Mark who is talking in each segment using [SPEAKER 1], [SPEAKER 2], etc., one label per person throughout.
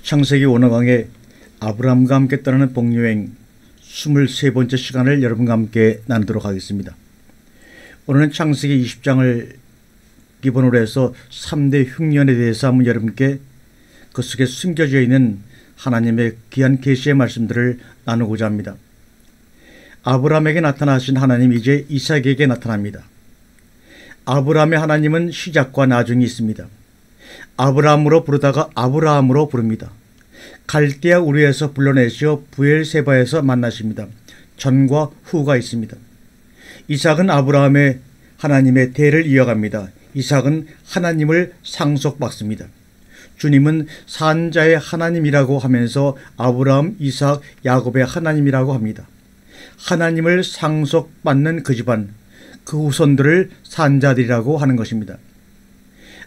[SPEAKER 1] 창세기 원어강의 아브라함과 함께 떠나는 복여행 23번째 시간을 여러분과 함께 나누도록 하겠습니다. 오늘은 창세기 20장을 기본으로 해서 3대 흉년에 대해서 한번 여러분께 그 속에 숨겨져 있는 하나님의 귀한 계시의 말씀들을 나누고자 합니다. 아브라함에게 나타나신 하나님이 이제 이삭에게 나타납니다. 아브라함의 하나님은 시작과 나중이 있습니다. 아브라함으로 부르다가 아브라함으로 부릅니다. 갈대아 우르에서 불러내시어 부엘세바에서 만나십니다. 전과 후가 있습니다. 이삭은 아브라함의 하나님의 대를 이어갑니다. 이삭은 하나님을 상속받습니다. 주님은 산자의 하나님이라고 하면서 아브라함, 이삭, 야곱의 하나님이라고 합니다. 하나님을 상속받는 그 집안, 그 후손들을 산자들이라고 하는 것입니다.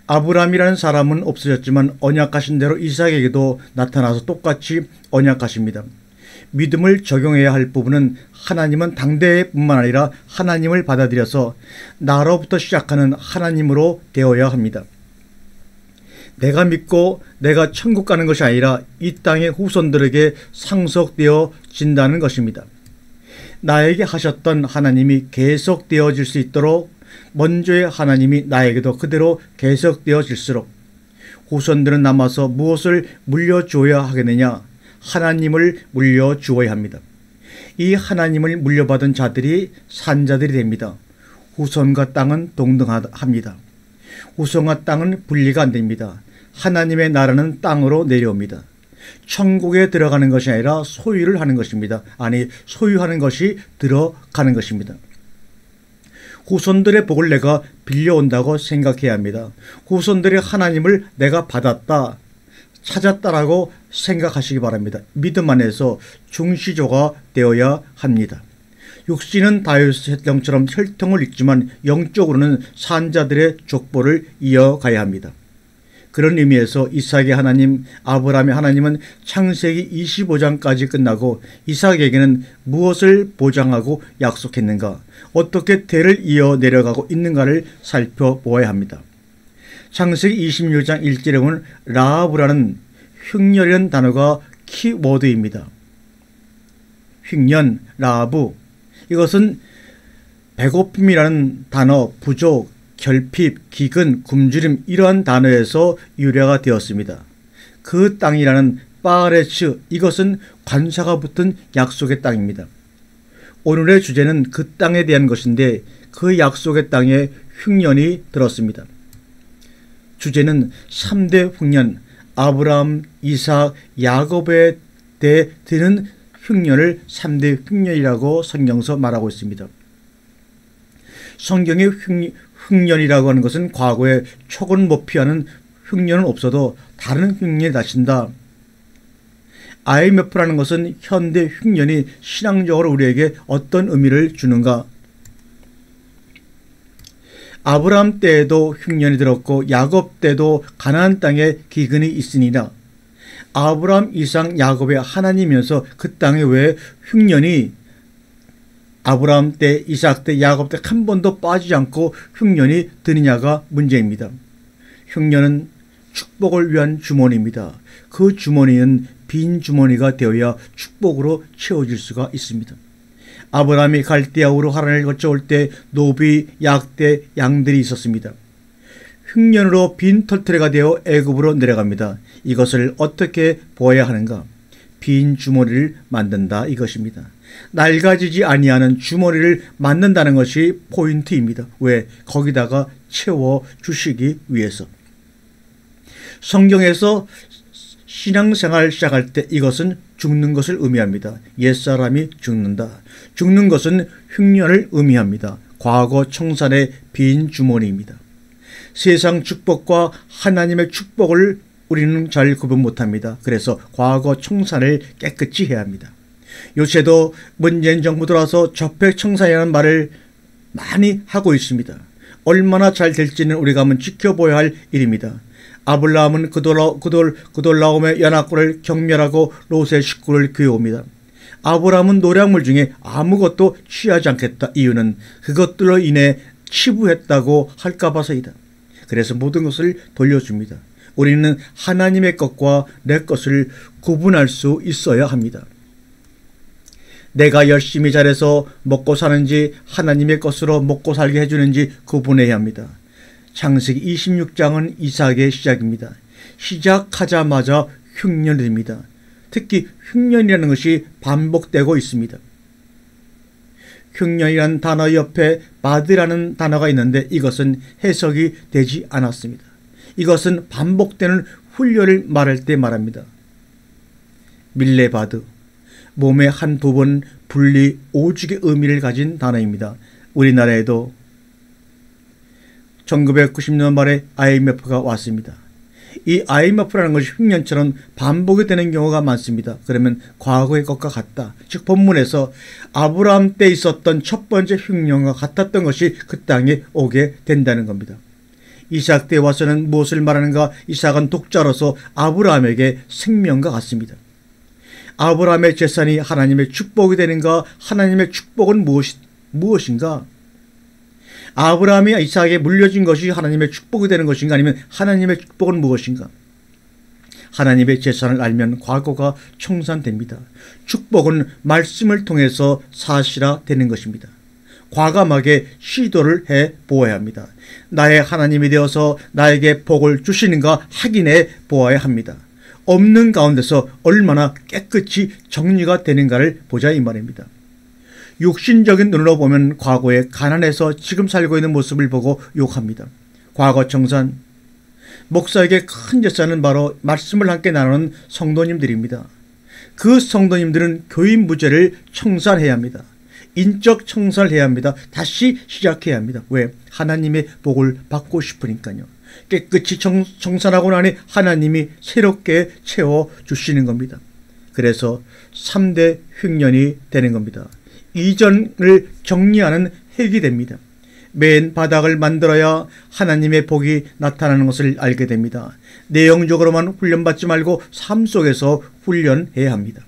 [SPEAKER 1] 아브라함이라는 사람은 없어졌지만 언약하신 대로 이삭에게도 나타나서 똑같이 언약하십니다. 믿음을 적용해야 할 부분은 하나님은 당대뿐만 아니라 하나님을 받아들여서 나로부터 시작하는 하나님으로 되어야 합니다. 내가 믿고 내가 천국 가는 것이 아니라 이 땅의 후손들에게 상속되어진다는 것입니다. 나에게 하셨던 하나님이 계속되어질 수 있도록 먼저의 하나님이 나에게도 그대로 계속되어질수록 후손들은 남아서 무엇을 물려주어야 하겠느냐? 하나님을 물려주어야 합니다. 이 하나님을 물려받은 자들이 산자들이 됩니다. 후손과 땅은 동등합니다. 후손과 땅은 분리가 안 됩니다. 하나님의 나라는 땅으로 내려옵니다. 천국에 들어가는 것이 아니라 소유를 하는 것입니다. 아니, 소유하는 것이 들어가는 것입니다. 후손들의 복을 내가 빌려온다고 생각해야 합니다. 후손들의 하나님을 내가 받았다, 찾았다라고 생각하시기 바랍니다. 믿음 안에서 중시조가 되어야 합니다. 육신은 다윗의 혈통처럼 혈통을 읽지만 영적으로는 산자들의 족보를 이어가야 합니다. 그런 의미에서 이삭의 하나님, 아브라함의 하나님은 창세기 25장까지 끝나고 이삭에게는 무엇을 보장하고 약속했는가, 어떻게 대를 이어 내려가고 있는가를 살펴보아야 합니다. 창세기 26장 1절에 보면 라하브라는 흉년이라는 단어가 키워드입니다. 흉년, 라하브, 이것은 배고픔이라는 단어, 부족, 결핍, 기근, 굶주림, 이러한 단어에서 유래가 되었습니다. 그 땅이라는 파레츠, 이것은 관사가 붙은 약속의 땅입니다. 오늘의 주제는 그 땅에 대한 것인데 그 약속의 땅에 흉년이 들었습니다. 주제는 3대 흉년, 아브라함, 이삭, 야곱에 대해 드는 흉년을 3대 흉년이라고 성경서 말하고 있습니다. 성경의 흉년이라고 하는 것은 과거에 촉은 못 피하는 흉년은 없어도 다른 흉년이 닥친다. IMF라는 것은 현대 흉년이 신앙적으로 우리에게 어떤 의미를 주는가? 아브라함 때에도 흉년이 들었고 야곱 때도 가나안 땅에 기근이 있으니라. 아브라함, 이삭, 야곱의 하나님이면서 그 땅에 왜 흉년이 아브라함 때, 이삭 때, 야곱 때 한 번도 빠지지 않고 흉년이 드느냐가 문제입니다. 흉년은 축복을 위한 주머니입니다. 그 주머니는 빈 주머니가 되어야 축복으로 채워질 수가 있습니다. 아브라함이 갈대아우르 하란을 거쳐올 때 노비, 약대, 양들이 있었습니다. 흉년으로 빈 털터리가 되어 애굽으로 내려갑니다. 이것을 어떻게 보아야 하는가? 빈 주머니를 만든다, 이것입니다. 낡아지지 아니하는 주머니를 만든다는 것이 포인트입니다. 왜? 거기다가 채워주시기 위해서. 성경에서 신앙생활 시작할 때 이것은 죽는 것을 의미합니다. 옛사람이 죽는다. 죽는 것은 흉년을 의미합니다. 과거 청산의 빈 주머니입니다. 세상 축복과 하나님의 축복을 우리는 잘 구분 못합니다. 그래서 과거 청산을 깨끗이 해야 합니다. 요새도 문재인 정부 들어와서 적폐청산이라는 말을 많이 하고 있습니다. 얼마나 잘 될지는 우리가 한번 지켜봐야 할 일입니다. 아블라함은 그돌라움의 연합군을 경멸하고 롯의 식구를 구해옵니다. 아브라함은 노략물 중에 아무것도 취하지 않겠다. 이유는 그것들로 인해 치부했다고 할까 봐서이다. 그래서 모든 것을 돌려줍니다. 우리는 하나님의 것과 내 것을 구분할 수 있어야 합니다. 내가 열심히 잘해서 먹고 사는지 하나님의 것으로 먹고 살게 해주는지 구분해야 합니다. 창세기 26장은 이삭의 시작입니다. 시작하자마자 흉년이 됩니다. 특히 흉년이라는 것이 반복되고 있습니다. 흉년이라는 단어 옆에 바드라는 단어가 있는데 이것은 해석이 되지 않았습니다. 이것은 반복되는 훈련을 말할 때 말합니다. 밀레바드, 몸의 한 부분 분리 오직의 의미를 가진 단어입니다. 우리나라에도 1990년 말에 IMF가 왔습니다. 이 IMF라는 것이 흉년처럼 반복이 되는 경우가 많습니다. 그러면 과거의 것과 같다. 즉 본문에서 아브라함 때 있었던 첫 번째 흉년과 같았던 것이 그 땅에 오게 된다는 겁니다. 이삭 때 와서는 무엇을 말하는가? 이삭은 독자로서 아브라함에게 생명과 같습니다. 아브라함의 재산이 하나님의 축복이 되는가? 하나님의 축복은 무엇인가? 아브라함이 이삭에게 물려진 것이 하나님의 축복이 되는 것인가? 아니면 하나님의 축복은 무엇인가? 하나님의 재산을 알면 과거가 청산됩니다. 축복은 말씀을 통해서 사실화되는 것입니다. 과감하게 시도를 해 보아야 합니다. 나의 하나님이 되어서 나에게 복을 주시는가 확인해 보아야 합니다. 없는 가운데서 얼마나 깨끗이 정리가 되는가를 보자 이 말입니다. 육신적인 눈으로 보면 과거에 가난해서 지금 살고 있는 모습을 보고 욕합니다. 과거 청산, 목사에게 큰 재산은 바로 말씀을 함께 나누는 성도님들입니다. 그 성도님들은 교인 무죄를 청산해야 합니다. 인적 청산을 해야 합니다. 다시 시작해야 합니다. 왜? 하나님의 복을 받고 싶으니까요. 깨끗이 청산하고 나니 하나님이 새롭게 채워주시는 겁니다. 그래서 3대 흉년이 되는 겁니다. 이전을 정리하는 핵이 됩니다. 맨 바닥을 만들어야 하나님의 복이 나타나는 것을 알게 됩니다. 내용적으로만 훈련받지 말고 삶 속에서 훈련해야 합니다.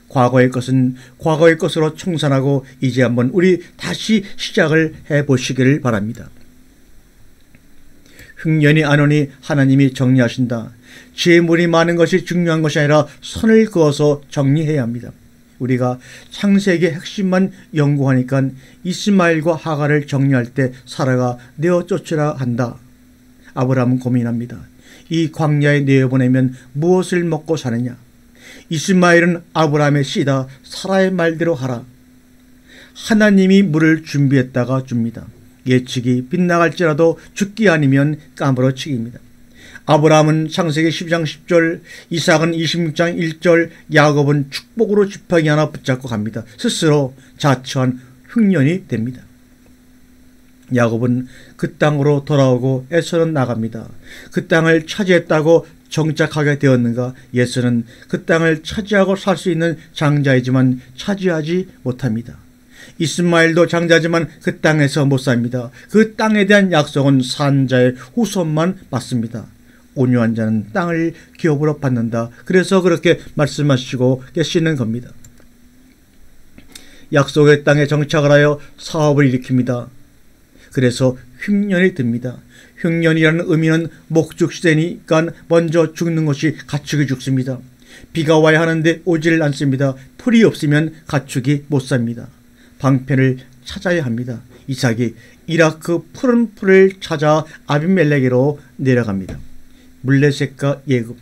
[SPEAKER 1] 과거의 것은 과거의 것으로 청산하고 이제 한번 우리 다시 시작을 해보시기를 바랍니다. 흉년이 안 오니 하나님이 정리하신다. 재물이 많은 것이 중요한 것이 아니라 선을 그어서 정리해야 합니다. 우리가 창세기의 핵심만 연구하니까 이스마엘과 하갈을 정리할 때 사라가 내어 쫓으라 한다. 아브라함은 고민합니다. 이 광야에 내어보내면 무엇을 먹고 사느냐? 이스마엘은 아브라함의 씨다. 사라의 말대로 하라. 하나님이 물을 준비했다가 줍니다. 예측이 빗나갈지라도 죽기 아니면 까무러치기입니다. 아브라함은 창세기 12장 10절, 이삭은 26장 1절, 야곱은 축복으로 지팡이 하나 붙잡고 갑니다. 스스로 자처한 흉년이 됩니다. 야곱은 그 땅으로 돌아오고 에서는 나갑니다. 그 땅을 차지했다고 정착하게 되었는가? 예수는 그 땅을 차지하고 살 수 있는 장자이지만 차지하지 못합니다. 이스마엘도 장자지만 그 땅에서 못 삽니다. 그 땅에 대한 약속은 산자의 후손만 받습니다. 온유한 자는 땅을 기업으로 받는다. 그래서 그렇게 말씀하시고 계시는 겁니다. 약속의 땅에 정착을 하여 사업을 일으킵니다. 그래서 흉년이 듭니다. 흉년이라는 의미는 목축시대니까 먼저 죽는 것이 가축이 죽습니다. 비가 와야 하는데 오지를 않습니다. 풀이 없으면 가축이 못 삽니다. 방편을 찾아야 합니다. 이삭이 이라크 푸른 풀을 찾아 아비멜렉으로 내려갑니다. 물레색과 예굽.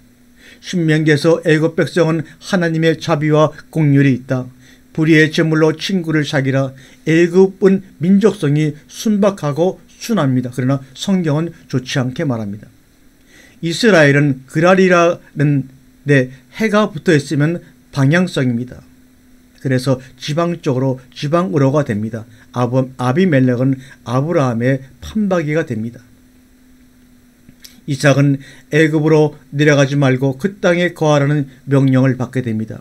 [SPEAKER 1] 신명기에서 애굽 백성은 하나님의 자비와 공률이 있다. 불의의 제물로 친구를 사귀라. 애굽은 민족성이 순박하고 순합니다. 그러나 성경은 좋지 않게 말합니다. 이스라엘은 그랄이라는 데 해가 붙어 있으면 방향성입니다. 그래서 지방 쪽으로 지방으로가 됩니다. 아비멜렉은 아브라함의 판박이가 됩니다. 이삭은 애굽으로 내려가지 말고 그 땅에 거하라는 명령을 받게 됩니다.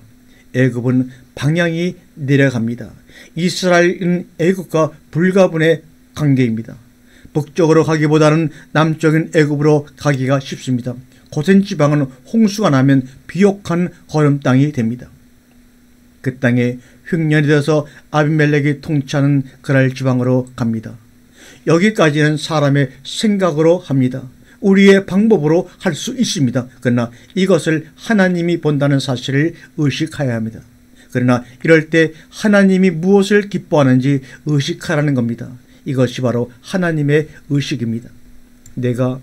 [SPEAKER 1] 애굽은 방향이 내려갑니다. 이스라엘은 애굽과 불가분의 관계입니다. 북쪽으로 가기보다는 남쪽인 애굽으로 가기가 쉽습니다. 고센 지방은 홍수가 나면 비옥한 거름 땅이 됩니다. 그 땅에 흉년이 되어서 아비멜렉이 통치하는 그랄 지방으로 갑니다. 여기까지는 사람의 생각으로 합니다. 우리의 방법으로 할 수 있습니다. 그러나 이것을 하나님이 본다는 사실을 의식해야 합니다. 그러나 이럴 때 하나님이 무엇을 기뻐하는지 의식하라는 겁니다. 이것이 바로 하나님의 의식입니다. 내가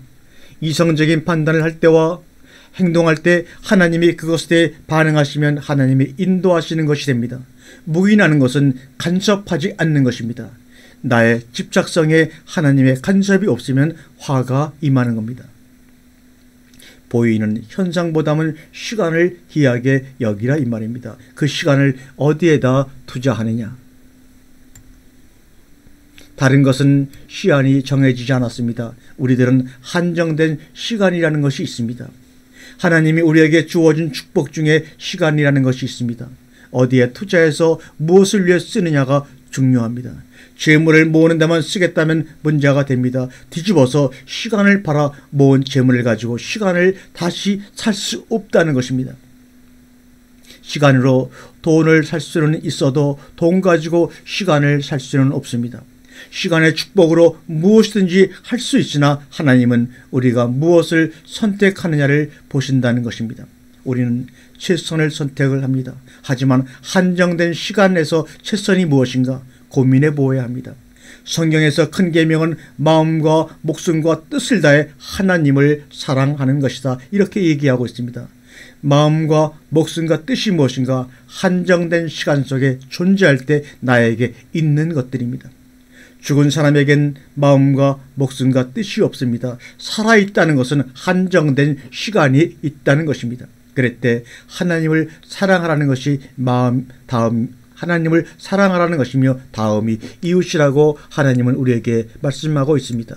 [SPEAKER 1] 이성적인 판단을 할 때와 행동할 때 하나님이 그것에 반응하시면 하나님이 인도하시는 것이 됩니다. 묵인하는 것은 간섭하지 않는 것입니다. 나의 집착성에 하나님의 간섭이 없으면 화가 임하는 겁니다. 보이는 현상보다는 시간을 귀하게 여기라 이 말입니다. 그 시간을 어디에다 투자하느냐. 다른 것은 시한이 정해지지 않았습니다. 우리들은 한정된 시간이라는 것이 있습니다. 하나님이 우리에게 주어진 축복 중에 시간이라는 것이 있습니다. 어디에 투자해서 무엇을 위해 쓰느냐가 중요합니다. 재물을 모으는 데만 쓰겠다면 문제가 됩니다. 뒤집어서 시간을 팔아 모은 재물을 가지고 시간을 다시 살 수 없다는 것입니다. 시간으로 돈을 살 수는 있어도 돈 가지고 시간을 살 수는 없습니다. 시간의 축복으로 무엇이든지 할 수 있으나 하나님은 우리가 무엇을 선택하느냐를 보신다는 것입니다. 우리는 최선을 선택을 합니다. 하지만 한정된 시간 내에서 최선이 무엇인가 고민해 보아야 합니다. 성경에서 큰 계명은 마음과 목숨과 뜻을 다해 하나님을 사랑하는 것이다. 이렇게 얘기하고 있습니다. 마음과 목숨과 뜻이 무엇인가 한정된 시간 속에 존재할 때 나에게 있는 것들입니다. 죽은 사람에겐 마음과 목숨과 뜻이 없습니다. 살아있다는 것은 한정된 시간이 있다는 것입니다. 그럴 때 하나님을 사랑하라는 것이 하나님을 사랑하라는 것이며 다음이 이웃이라고 하나님은 우리에게 말씀하고 있습니다.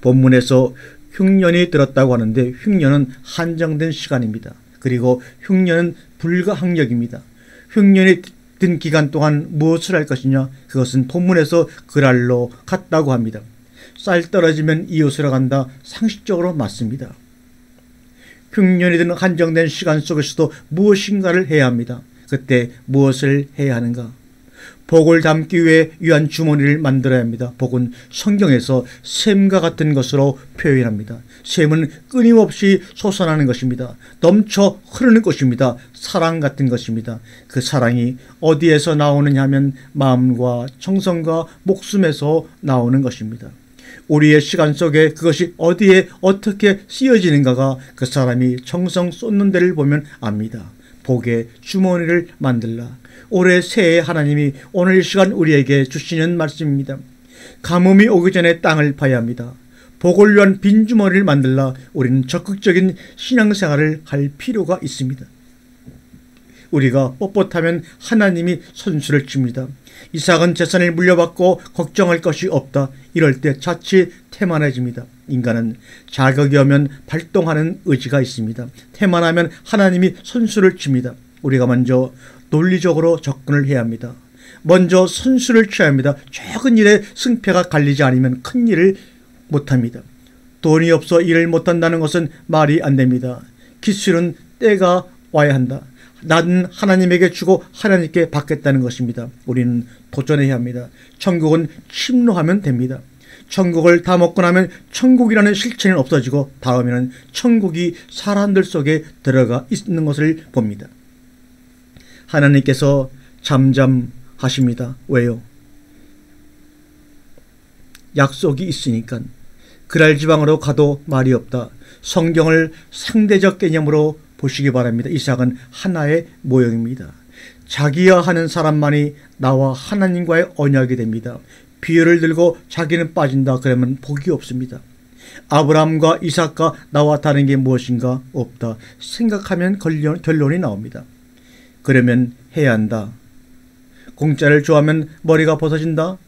[SPEAKER 1] 본문에서 흉년이 들었다고 하는데 흉년은 한정된 시간입니다. 그리고 흉년은 불가항력입니다. 흉년이 든 기간 동안 무엇을 할 것이냐? 그것은 본문에서 그랄로 같다고 합니다. 쌀 떨어지면 이웃으로 간다. 상식적으로 맞습니다. 흉년이 든 한정된 시간 속에서도 무엇인가를 해야 합니다. 그때 무엇을 해야 하는가? 복을 담기 위해 위한 주머니를 만들어야 합니다. 복은 성경에서 샘과 같은 것으로 표현합니다. 샘은 끊임없이 솟아나는 것입니다. 넘쳐 흐르는 것입니다. 사랑 같은 것입니다. 그 사랑이 어디에서 나오느냐 하면 마음과 정성과 목숨에서 나오는 것입니다. 우리의 시간 속에 그것이 어디에 어떻게 쓰여지는가가 그 사람이 정성 쏟는 데를 보면 압니다. 복의 주머니를 만들라. 올해 새해 하나님이 오늘 이 시간 우리에게 주시는 말씀입니다. 가뭄이 오기 전에 땅을 파야 합니다. 복을 위한 빈주머니를 만들라. 우리는 적극적인 신앙생활을 할 필요가 있습니다. 우리가 뻣뻣하면 하나님이 선수를 칩니다. 이삭은 재산을 물려받고 걱정할 것이 없다. 이럴 때 자칫 태만해집니다. 인간은 자격이 오면 발동하는 의지가 있습니다. 태만하면 하나님이 선수를 칩니다. 우리가 먼저 논리적으로 접근을 해야 합니다. 먼저 선수를 취해야 합니다. 작은 일에 승패가 갈리지 않으면 큰 일을 못합니다. 돈이 없어 일을 못한다는 것은 말이 안 됩니다. 기술은 때가 와야 한다. 나는 하나님에게 주고 하나님께 받겠다는 것입니다. 우리는 도전해야 합니다. 천국은 침노하면 됩니다. 천국을 다 먹고 나면 천국이라는 실체는 없어지고 다음에는 천국이 사람들 속에 들어가 있는 것을 봅니다. 하나님께서 잠잠하십니다. 왜요? 약속이 있으니까. 그랄 지방으로 가도 말이 없다. 성경을 상대적 개념으로 보시기 바랍니다. 이삭은 하나의 모형입니다. 자기야하는 사람만이 나와 하나님과의 언약이 됩니다. 비유를 들고 자기는 빠진다 그러면 복이 없습니다. 아브라함과 이삭과 나와 다른 게 무엇인가? 없다. 생각하면 결론이 나옵니다. 그러면 해야 한다. 공짜를 좋아하면 머리가 벗어진다.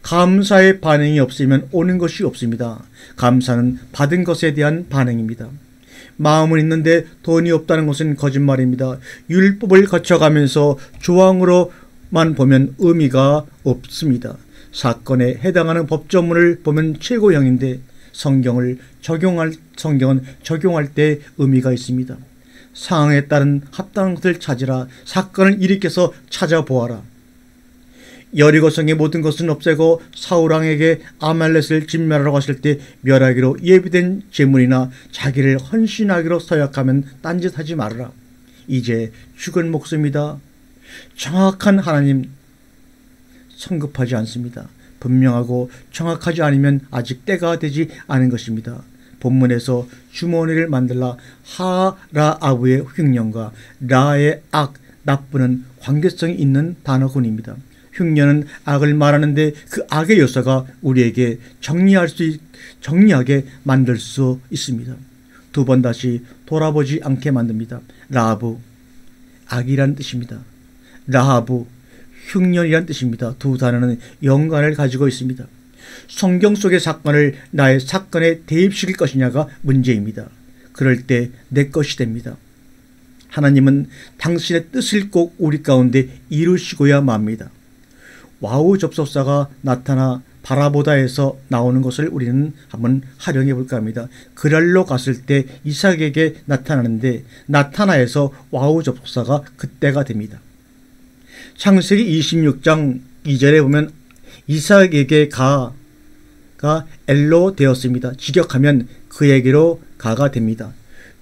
[SPEAKER 1] 감사의 반응이 없으면 오는 것이 없습니다. 감사는 받은 것에 대한 반응입니다. 마음은 있는데 돈이 없다는 것은 거짓말입니다. 율법을 거쳐가면서 조항으로만 보면 의미가 없습니다. 사건에 해당하는 법조문을 보면 최고형인데 성경은 적용할 때 의미가 있습니다. 상황에 따른 합당한 것을 찾으라. 사건을 일으켜서 찾아보아라. 여리고성의 모든 것은 없애고 사울왕에게 아말렉을 진멸하러 갔을 때 멸하기로 예비된 제물이나 자기를 헌신하기로 서약하면 딴짓하지 말아라. 이제 죽은 목숨이다. 정확한 하나님 성급하지 않습니다. 분명하고 정확하지 않으면 아직 때가 되지 않은 것입니다. 본문에서 주머니를 만들라 하라아브의 흉년과 라의 악, 나쁘는 관계성이 있는 단어군입니다. 흉년은 악을 말하는데 그 악의 요소가 우리에게 정리하게 만들 수 있습니다. 두 번 다시 돌아보지 않게 만듭니다. 라하브, 악이란 뜻입니다. 라하브, 흉년이란 뜻입니다. 두 단어는 연관을 가지고 있습니다. 성경 속의 사건을 나의 사건에 대입시킬 것이냐가 문제입니다. 그럴 때 내 것이 됩니다. 하나님은 당신의 뜻을 꼭 우리 가운데 이루시고야 맙니다. 와우 접속사가 나타나 바라보다에서 나오는 것을 우리는 한번 활용해 볼까 합니다. 그랄로 갔을 때 이삭에게 나타나는데 나타나에서 와우 접속사가 그때가 됩니다. 창세기 26장 2절에 보면 이삭에게 가가 엘로 되었습니다. 직역하면 그에게로 가가 됩니다.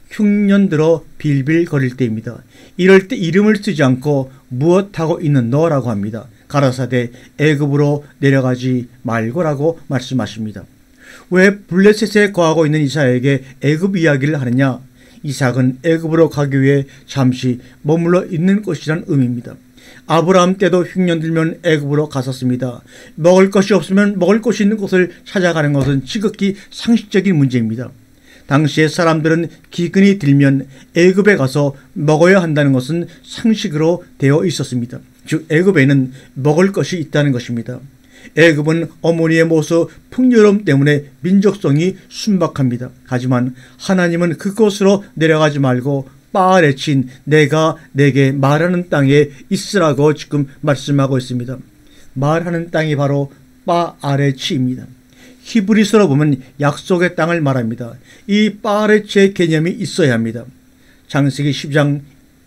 [SPEAKER 1] 흉년 들어 빌빌거릴 때입니다. 이럴 때 이름을 쓰지 않고 무엇하고 있는 너라고 합니다. 가라사대 애굽으로 내려가지 말고라고 말씀하십니다. 왜 블레셋에 거하고 있는 이삭에게 애굽 이야기를 하느냐? 이삭은 애굽으로 가기 위해 잠시 머물러 있는 것이란 의미입니다. 아브라함 때도 흉년 들면 애굽으로 갔었습니다. 먹을 것이 없으면 먹을 것이 있는 곳을 찾아가는 것은 지극히 상식적인 문제입니다. 당시의 사람들은 기근이 들면 애굽에 가서 먹어야 한다는 것은 상식으로 되어 있었습니다. 즉 애굽에는 먹을 것이 있다는 것입니다. 애굽은 어머니의 모습 풍요로움 때문에 민족성이 순박합니다. 하지만 하나님은 그곳으로 내려가지 말고 바알에친 내가 내게 말하는 땅에 있으라고 지금 말씀하고 있습니다. 말하는 땅이 바로 바알에치입니다. 히브리서로 보면 약속의 땅을 말합니다. 이 바알에치의 개념이 있어야 합니다. 창세기 10장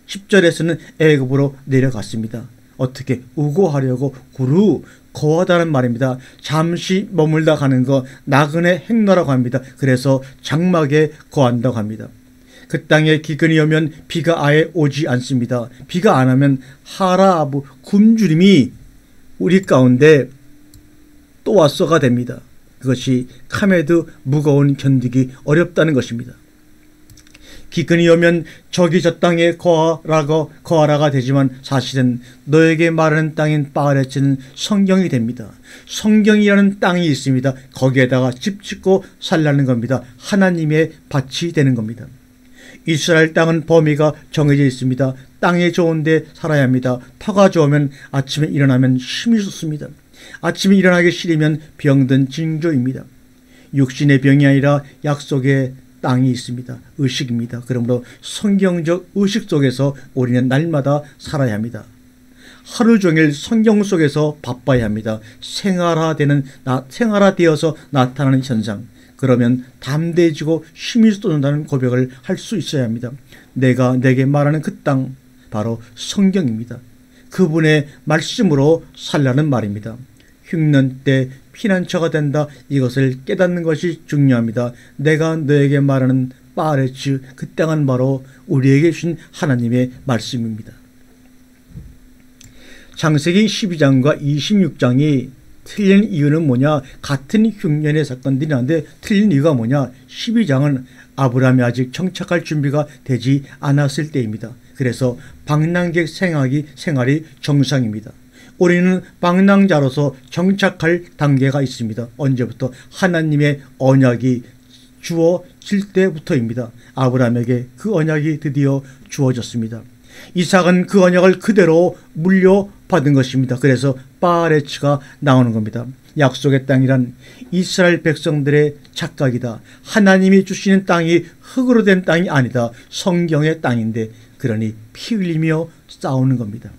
[SPEAKER 1] 10절에서는 애굽으로 내려갔습니다. 어떻게 우고하려고 구루 거하다는 말입니다. 잠시 머물다 가는 거 나그네 행로라고 합니다. 그래서 장막에 거한다고 합니다. 그 땅에 기근이 오면 비가 아예 오지 않습니다. 비가 안 오면 하라아브 굶주림이 우리 가운데 또 왔어가 됩니다. 그것이 카메드 무거운 견디기 어렵다는 것입니다. 기근이 오면 저기 저 땅에 거하라가 되지만 사실은 너에게 말하는 땅인 바알에치는 성경이 됩니다. 성경이라는 땅이 있습니다. 거기에다가 집 짓고 살라는 겁니다. 하나님의 밭이 되는 겁니다. 이스라엘 땅은 범위가 정해져 있습니다. 땅이 좋은데 살아야 합니다. 터가 좋으면 아침에 일어나면 힘이 좋습니다. 아침에 일어나기 싫으면 병든 징조입니다. 육신의 병이 아니라 약속의 땅이 있습니다. 의식입니다. 그러므로 성경적 의식 속에서 우리는 날마다 살아야 합니다. 하루 종일 성경 속에서 바빠야 합니다. 생활화되어서 나타나는 현상. 그러면 담대해지고 힘이 쏟는다는 고백을 할 수 있어야 합니다. 내가 내게 말하는 그 땅 바로 성경입니다. 그분의 말씀으로 살라는 말입니다. 흉년 때 피난처가 된다. 이것을 깨닫는 것이 중요합니다. 내가 너에게 말하는 바알에치 그 땅은 바로 우리에게 주신 하나님의 말씀입니다. 창세기 12장과 26장이 틀린 이유는 뭐냐? 같은 흉년의 사건들이 나는데 틀린 이유가 뭐냐? 12장은 아브라함이 아직 정착할 준비가 되지 않았을 때입니다. 그래서 방랑객 생활이 정상입니다. 우리는 방랑자로서 정착할 단계가 있습니다. 언제부터? 하나님의 언약이 주어질 때부터입니다. 아브라함에게 그 언약이 드디어 주어졌습니다. 이삭은 그 언약을 그대로 물려받은 것입니다. 그래서 바알에치가 나오는 겁니다. 약속의 땅이란 이스라엘 백성들의 착각이다. 하나님이 주시는 땅이 흙으로 된 땅이 아니다. 성경의 땅인데 그러니 피 흘리며 싸우는 겁니다.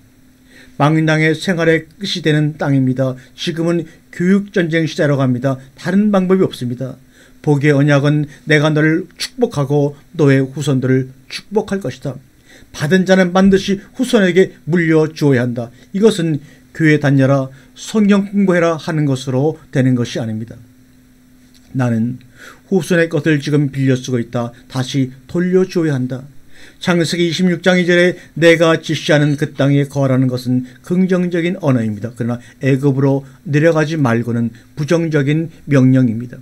[SPEAKER 1] 망랑의 생활의 끝이 되는 땅입니다. 지금은 교육전쟁 시대라고 합니다. 다른 방법이 없습니다. 복의 언약은 내가 너를 축복하고 너의 후손들을 축복할 것이다. 받은 자는 반드시 후손에게 물려주어야 한다. 이것은 교회 다녀라, 성경 공부해라 하는 것으로 되는 것이 아닙니다. 나는 후손의 것을 지금 빌려 쓰고 있다. 다시 돌려줘야 한다. 창세기 26장 2절에 내가 지시하는 그 땅에 거하라는 것은 긍정적인 언어입니다. 그러나 애굽으로 내려가지 말고는 부정적인 명령입니다.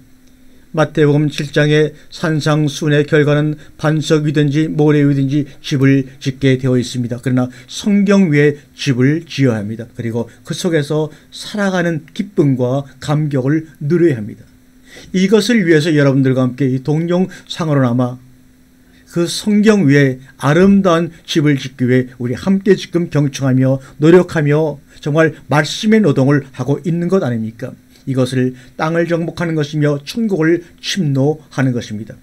[SPEAKER 1] 마태복음 7장의 산상순의 결과는 반석 위든지 모래 위든지 집을 짓게 되어 있습니다. 그러나 성경 위에 집을 지어야 합니다. 그리고 그 속에서 살아가는 기쁨과 감격을 누려야 합니다. 이것을 위해서 여러분들과 함께 이 동영상으로나마 그 성경 위에 아름다운 집을 짓기 위해 우리 함께 지금 경청하며 노력하며 정말 말씀의 노동을 하고 있는 것 아닙니까? 이것을 땅을 정복하는 것이며 천국을 침노하는 것입니다.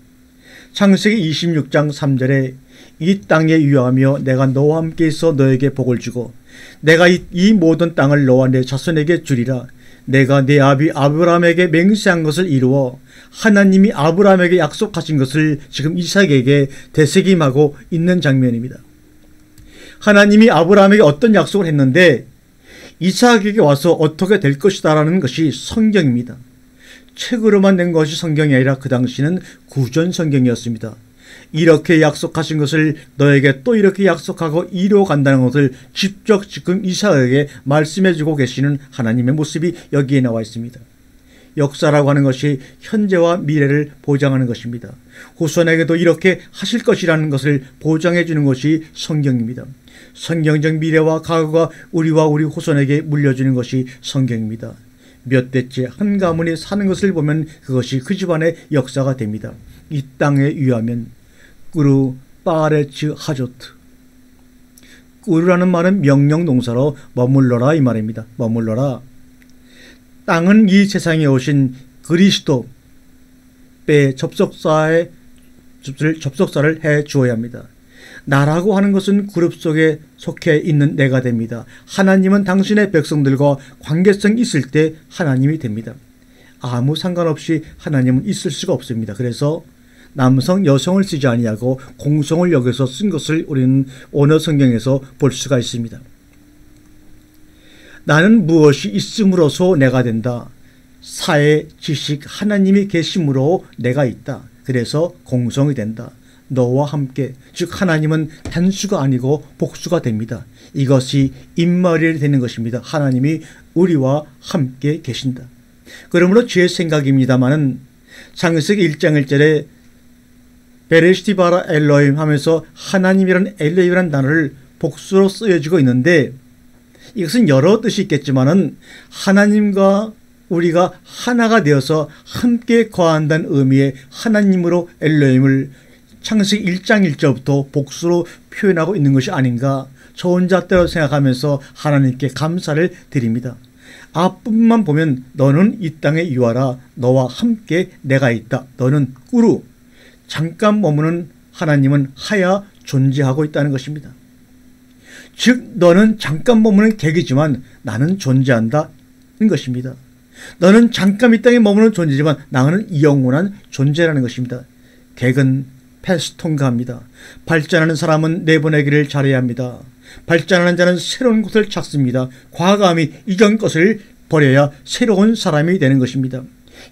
[SPEAKER 1] 창세기 26장 3절에 이 땅에 유하며 내가 너와 함께 있어 너에게 복을 주고 내가 이 모든 땅을 너와 내 자손에게 주리라. 내가 내 아비 아브라함에게 맹세한 것을 이루어 하나님이 아브라함에게 약속하신 것을 지금 이삭에게 되새김하고 있는 장면입니다. 하나님이 아브라함에게 어떤 약속을 했는데 이삭에게 와서 어떻게 될 것이다 라는 것이 성경입니다. 책으로만 낸 것이 성경이 아니라 그 당시는 구전 성경이었습니다. 이렇게 약속하신 것을 너에게 또 이렇게 약속하고 이루어 간다는 것을 직접 지금 이삭에게 말씀해주고 계시는 하나님의 모습이 여기에 나와 있습니다. 역사라고 하는 것이 현재와 미래를 보장하는 것입니다. 후손에게도 이렇게 하실 것이라는 것을 보장해 주는 것이 성경입니다. 성경적 미래와 과거가 우리와 우리 후손에게 물려주는 것이 성경입니다. 몇 대째 한 가문이 사는 것을 보면 그것이 그 집안의 역사가 됩니다. 이 땅에 유하면 꾸르 파레츠 하조트. 꾸르라는 말은 명령 동사로 머물러라 이 말입니다. 머물러라. 땅은 이 세상에 오신 그리스도 배 접속사를 해 주어야 합니다. 나라고 하는 것은 그룹 속에 속해 있는 내가 됩니다. 하나님은 당신의 백성들과 관계성이 있을 때 하나님이 됩니다. 아무 상관없이 하나님은 있을 수가 없습니다. 그래서 남성, 여성을 쓰지 아니하고 공성을 여기서 쓴 것을 우리는 언어 성경에서 볼 수가 있습니다. 나는 무엇이 있음으로써 내가 된다. 사회, 지식, 하나님이 계심으로 내가 있다. 그래서 공성이 된다. 너와 함께, 즉 하나님은 단수가 아니고 복수가 됩니다. 이것이 임마리엘이 되는 것입니다. 하나님이 우리와 함께 계신다. 그러므로 제 생각입니다마는 창세기 1장 1절에 베레시티바라 엘로임 하면서 하나님이라는 엘로임이라는 단어를 복수로 쓰여지고 있는데 이것은 여러 뜻이 있겠지만은 하나님과 우리가 하나가 되어서 함께 거한다는 의미의 하나님으로 엘로임을 창세기 1장 1절부터 복수로 표현하고 있는 것이 아닌가 저 혼자 때로 생각하면서 하나님께 감사를 드립니다. 앞부분만 보면 너는 이 땅에 유하라. 너와 함께 내가 있다. 너는 꾸루. 잠깐 머무는 하나님은 하야 존재하고 있다는 것입니다. 즉 너는 잠깐 머무는 객이지만 나는 존재한다는 것입니다. 너는 잠깐 이 땅에 머무는 존재지만 나는 영원한 존재라는 것입니다. 객은 패스 통과합니다. 발전하는 사람은 내보내기를 잘해야 합니다. 발전하는 자는 새로운 것을 찾습니다. 과감히 이전 것을 버려야 새로운 사람이 되는 것입니다.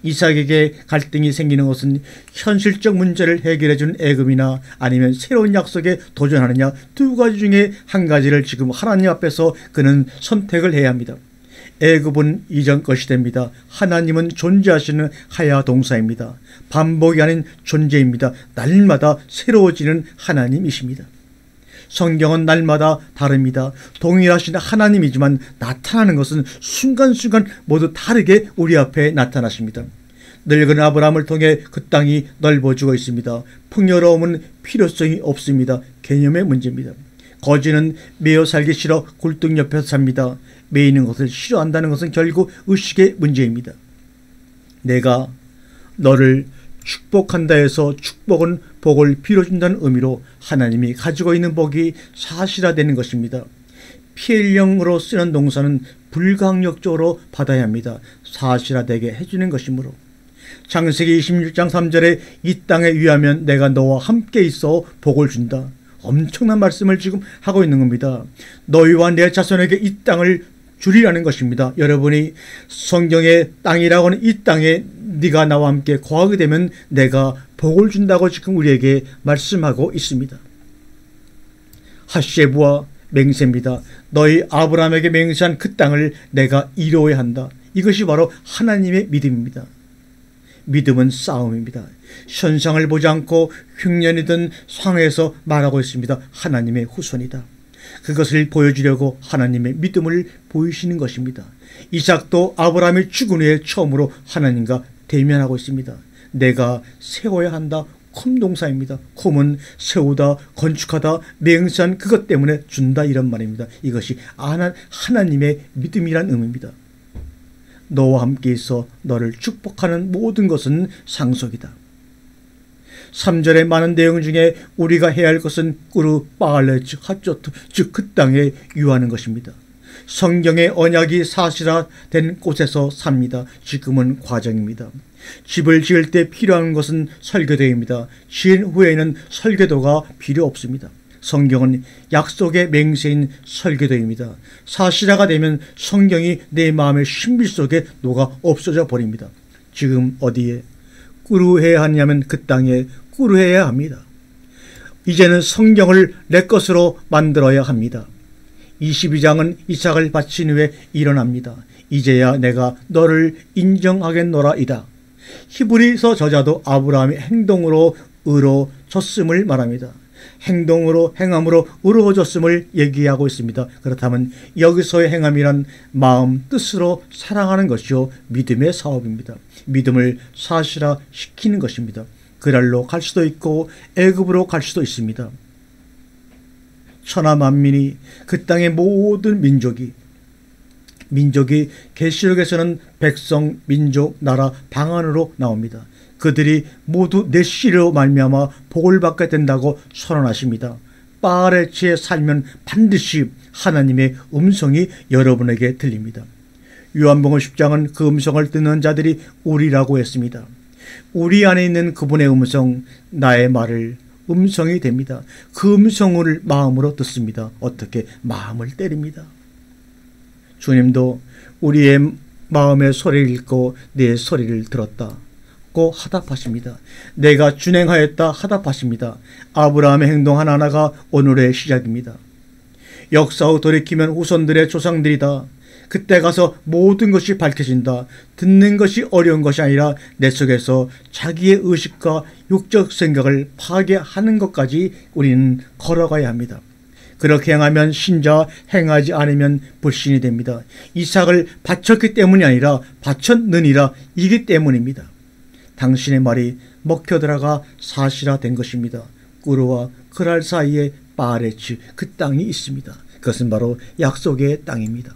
[SPEAKER 1] 이삭에게 갈등이 생기는 것은 현실적 문제를 해결해 준 애굽이나 아니면 새로운 약속에 도전하느냐 두 가지 중에 한 가지를 지금 하나님 앞에서 그는 선택을 해야 합니다. 애굽은 이전 것이 됩니다. 하나님은 존재하시는 하야 동사입니다. 반복이 아닌 존재입니다. 날마다 새로워지는 하나님이십니다. 성경은 날마다 다릅니다. 동일하신 하나님이지만 나타나는 것은 순간순간 모두 다르게 우리 앞에 나타나십니다. 늙은 아브라함을 통해 그 땅이 넓어지고 있습니다. 풍요로움은 필요성이 없습니다. 개념의 문제입니다. 거지는 매여 살기 싫어 굴뚝 옆에서 삽니다. 매이는 것을 싫어한다는 것은 결국 의식의 문제입니다. 내가 너를 축복한다 해서 축복은 복을 빌어준다는 의미로 하나님이 가지고 있는 복이 사실화되는 것입니다. 피해령으로 쓰는 동사는 불강력적으로 받아야 합니다. 사실화되게 해주는 것이므로. 창세기 26장 3절에 이 땅에 위하면 내가 너와 함께 있어 복을 준다. 엄청난 말씀을 지금 하고 있는 겁니다. 너희와 내 자손에게 이 땅을 주리라는 것입니다. 여러분이 성경의 땅이라고 하는 이 땅에 네가 나와 함께 거하게 되면 내가 복을 준다고 지금 우리에게 말씀하고 있습니다. 핫셰부와 맹세입니다. 너희 아브라함에게 맹세한 그 땅을 내가 이루어야 한다. 이것이 바로 하나님의 믿음입니다. 믿음은 싸움입니다. 현상을 보지 않고 흉년이든 상에서 말하고 있습니다. 하나님의 후손이다. 그것을 보여주려고 하나님의 믿음을 보이시는 것입니다. 이삭도 아브라함이 죽은 후에 처음으로 하나님과 대면하고 있습니다. 내가 세워야 한다. 콤 동사입니다. 콤은 세우다, 건축하다, 맹세한 그것 때문에 준다 이런 말입니다. 이것이 하나님의 믿음이란 의미입니다. 너와 함께 있어 너를 축복하는 모든 것은 상속이다. 3절의 많은 내용 중에 우리가 해야 할 것은 꾸르 바알레 즉 핫조트 즉 그 땅에 유하는 것입니다. 성경의 언약이 사실화된 곳에서 삽니다. 지금은 과정입니다. 집을 지을 때 필요한 것은 설계도입니다. 지은 후에는 설계도가 필요 없습니다. 성경은 약속의 맹세인 설계도입니다. 사실화가 되면 성경이 내 마음의 신비 속에 녹아 없어져 버립니다. 지금 어디에 꾸르해야 하냐면 그 땅에 꾸르해야 합니다. 이제는 성경을 내 것으로 만들어야 합니다. 22장은 이삭을 바친 후에 일어납니다. 이제야 내가 너를 인정하겠노라 이다. 히브리서 저자도 아브라함의 행동으로 의로워졌음을 말합니다. 행동으로 행함으로 의로워졌음을 얘기하고 있습니다. 그렇다면 여기서의 행함이란 마음 뜻으로 사랑하는 것이요 믿음의 사업입니다. 믿음을 사실화시키는 것입니다. 그랄로 갈 수도 있고 애굽으로 갈 수도 있습니다. 천하 만민이 그 땅의 모든 민족이 계시록에서는 백성, 민족, 나라, 방언으로 나옵니다. 그들이 모두 내 씨로 말미암아 복을 받게 된다고 선언하십니다. 바알에치에 살면 반드시 하나님의 음성이 여러분에게 들립니다. 요한복음 10장은 그 음성을 듣는 자들이 우리라고 했습니다. 우리 안에 있는 그분의 음성, 나의 말을 음성이 됩니다. 그 음성을 마음으로 듣습니다. 어떻게? 마음을 때립니다. 주님도 우리의 마음의 소리를 읽고 내 소리를 들었다 고 하답하십니다. 내가 준행하였다 하답하십니다. 아브라함의 행동 하나하나가 오늘의 시작입니다. 역사 후 돌이키면 후손들의 조상들이다. 그때 가서 모든 것이 밝혀진다. 듣는 것이 어려운 것이 아니라 내 속에서 자기의 의식과 육적 생각을 파괴하는 것까지 우리는 걸어가야 합니다. 그렇게 행하면 신자, 행하지 않으면 불신이 됩니다. 이삭을 바쳤기 때문이 아니라 바쳤느니라 이기 때문입니다. 당신의 말이 먹혀들어가 사실화된 것입니다. 꾸르와 그랄 사이에 바알에츠 그 땅이 있습니다. 그것은 바로 약속의 땅입니다.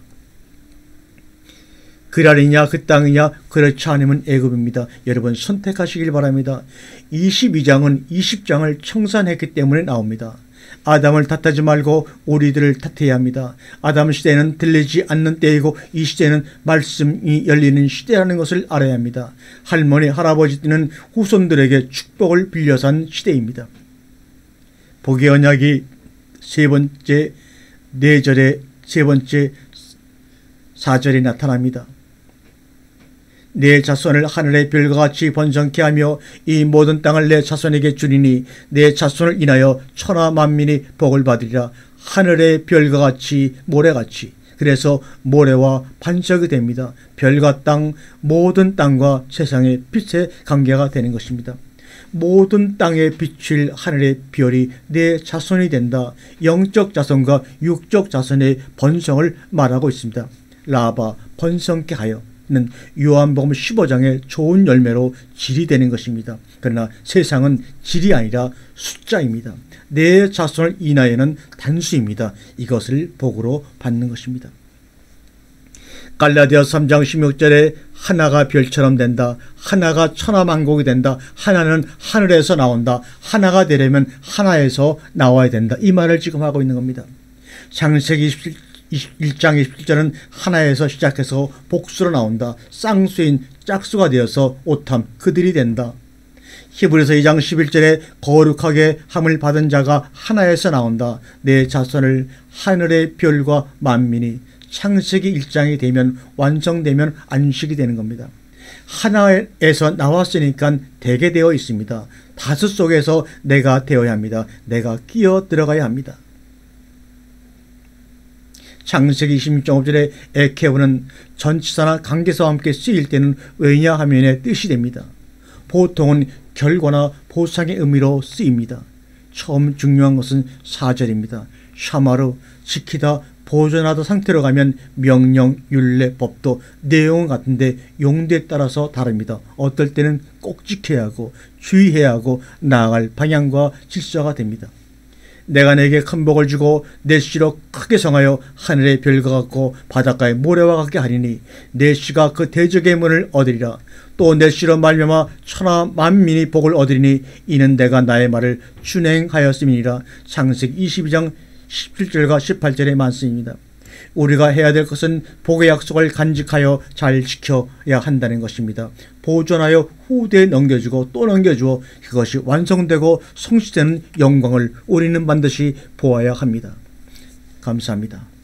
[SPEAKER 1] 그랄이냐 그 땅이냐 그렇지 않으면 애굽입니다. 여러분 선택하시길 바랍니다. 22장은 20장을 청산했기 때문에 나옵니다. 아담을 탓하지 말고 우리들을 탓해야 합니다. 아담 시대는 들리지 않는 때이고 이 시대는 말씀이 열리는 시대라는 것을 알아야 합니다. 할머니 할아버지 때는 후손들에게 축복을 빌려 산 시대입니다. 복의 언약이 세 번째 4절에 세 번째 4절에 나타납니다. 내 자손을 하늘의 별과 같이 번성케 하며 이 모든 땅을 내 자손에게 주리니 내 자손을 인하여 천하 만민이 복을 받으리라. 하늘의 별과 같이 모래같이. 그래서 모래와 반석이 됩니다. 별과 땅, 모든 땅과 세상의 빛의 관계가 되는 것입니다. 모든 땅에 비칠 하늘의 별이 내 자손이 된다. 영적 자손과 육적 자손의 번성을 말하고 있습니다. 라바 번성케 하여 는 요한복음 15장의 좋은 열매로 질이 되는 것입니다. 그러나 세상은 질이 아니라 숫자입니다. 내 자손을 인하여는 단수입니다. 이것을 복으로 받는 것입니다. 갈라디아 3장 16절에 하나가 별처럼 된다. 하나가 천하만국이 된다. 하나는 하늘에서 나온다. 하나가 되려면 하나에서 나와야 된다. 이 말을 지금 하고 있는 겁니다. 창세기 1장 27절은 하나에서 시작해서 복수로 나온다. 쌍수인 짝수가 되어서 오탐 그들이 된다. 히브리서 2장 11절에 거룩하게 함을 받은 자가 하나에서 나온다. 내 자손을 하늘의 별과 만민이 창세기 1장이 되면 완성되면 안식이 되는 겁니다. 하나에서 나왔으니까 되게 되어 있습니다. 다섯 속에서 내가 되어야 합니다. 내가 끼어 들어가야 합니다. 창세기 26.5절에 에케브는 전치사나 관계사와 함께 쓰일 때는 왜냐하면의 뜻이 됩니다. 보통은 결과나 보상의 의미로 쓰입니다. 처음 중요한 것은 4절입니다. 샤마르, 지키다, 보존하다 상태로 가면 명령, 율례, 법도 내용은 같은데 용도에 따라서 다릅니다. 어떨 때는 꼭 지켜야 하고 주의해야 하고 나아갈 방향과 질서가 됩니다. 내가 내게 큰 복을 주고 내 씨로 크게 성하여 하늘의 별과 같고 바닷가의 모래와 같게 하리니 내 씨가 그 대적의 문을 얻으리라. 또 내 씨로 말미암아 천하 만민이 복을 얻으리니 이는 내가 나의 말을 준행하였음이니라. 창세기 22장 17절과 18절의 말씀입니다. 우리가 해야 될 것은 복의 약속을 간직하여 잘 지켜야 한다는 것입니다. 보존하여 후대에 넘겨주고 또 넘겨주어 그것이 완성되고 성취되는 영광을 우리는 반드시 보아야 합니다. 감사합니다.